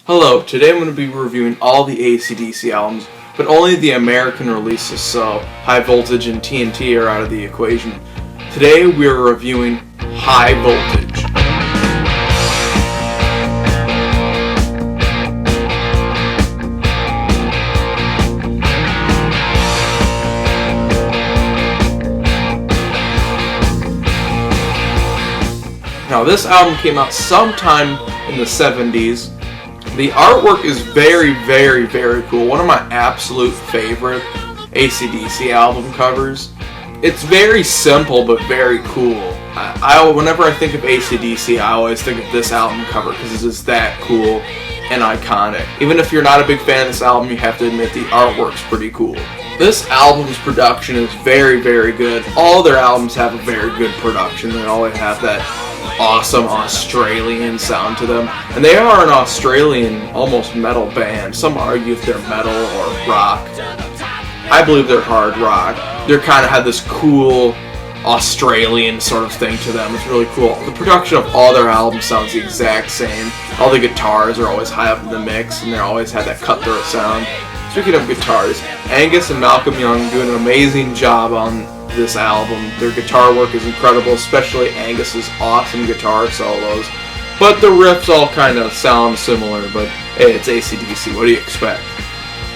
Hello, today I'm going to be reviewing all the ACDC albums, but only the American releases, so High Voltage and TNT are out of the equation. Today we are reviewing High Voltage. Now this album came out sometime in the 70s. The artwork is very, very, very cool. One of my absolute favorite ACDC album covers. It's very simple but very cool. Whenever I think of ACDC, I always think of this album cover because it's just that cool and iconic. Even if you're not a big fan of this album, you have to admit the artwork's pretty cool. This album's production is very, very good. All their albums have a very good production. They always have that awesome Australian sound to them, and they are an Australian almost metal band. Some argue if they're metal or rock. I believe they're hard rock. They kind of have this cool Australian sort of thing to them. It's really cool. The production of all their albums sounds the exact same. All the guitars are always high up in the mix, and they always have that cutthroat sound. Speaking of guitars, Angus and Malcolm Young do an amazing job on this album. Their guitar work is incredible, especially Angus's awesome guitar solos. But the riffs all kind of sound similar, but hey, it's ACDC, what do you expect?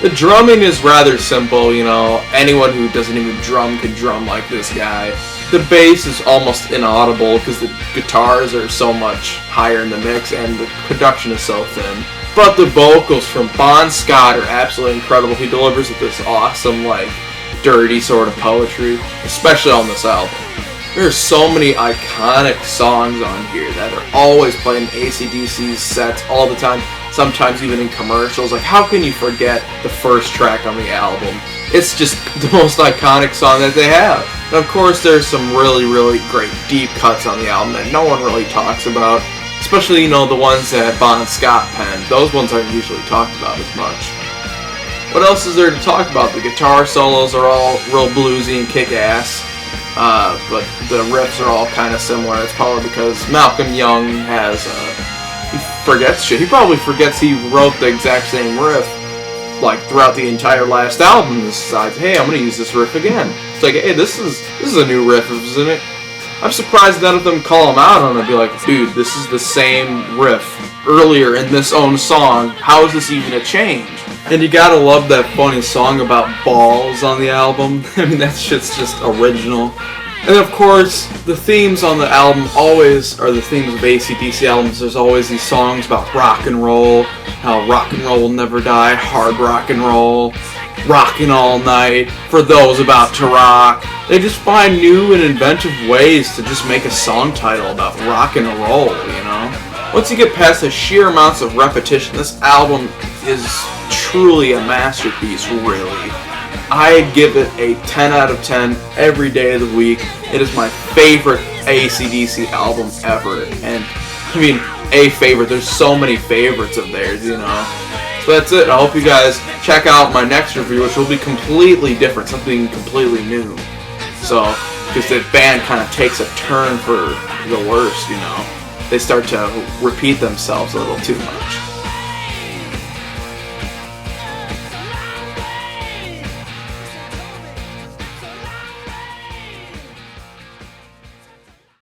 The drumming is rather simple, anyone who doesn't even drum can drum like this guy. The bass is almost inaudible because the guitars are so much higher in the mix and the production is so thin. But the vocals from Bon Scott are absolutely incredible. He delivers with this awesome, dirty sort of poetry, especially on this album. There are so many iconic songs on here that are always playing ACDC's sets all the time, sometimes even in commercials. How can you forget the first track on the album? It's just the most iconic song that they have. And of course, there's some really, really great deep cuts on the album that no one really talks about, especially, the ones that Bon Scott penned. Those ones aren't usually talked about as much. What else is there to talk about? The guitar solos are all real bluesy and kick-ass, but the riffs are all kind of similar. It's probably because Malcolm Young he forgets shit. He probably forgets he wrote the exact same riff, throughout the entire last album, and decides, hey, I'm going to use this riff again. It's hey, this is a new riff, isn't it? I'm surprised none of them call him out on it and be like, dude, this is the same riff earlier in this own song. How is this even a change? And you gotta love that funny song about balls on the album. That shit's just original. And of course, the themes on the album always are the themes of ACDC albums. There's always these songs about rock and roll, how rock and roll will never die, hard rock and roll, rockin' all night, for those about to rock. They just find new and inventive ways to just make a song title about rock and roll, Once you get past the sheer amounts of repetition, this album is truly a masterpiece, really. I give it a 10 out of 10 every day of the week. It is my favorite ACDC album ever. And, a favorite. There's so many favorites of theirs, So that's it. I hope you guys check out my next review, which will be completely different, something completely new. So, because the band kind of takes a turn for the worst, They start to repeat themselves a little too much.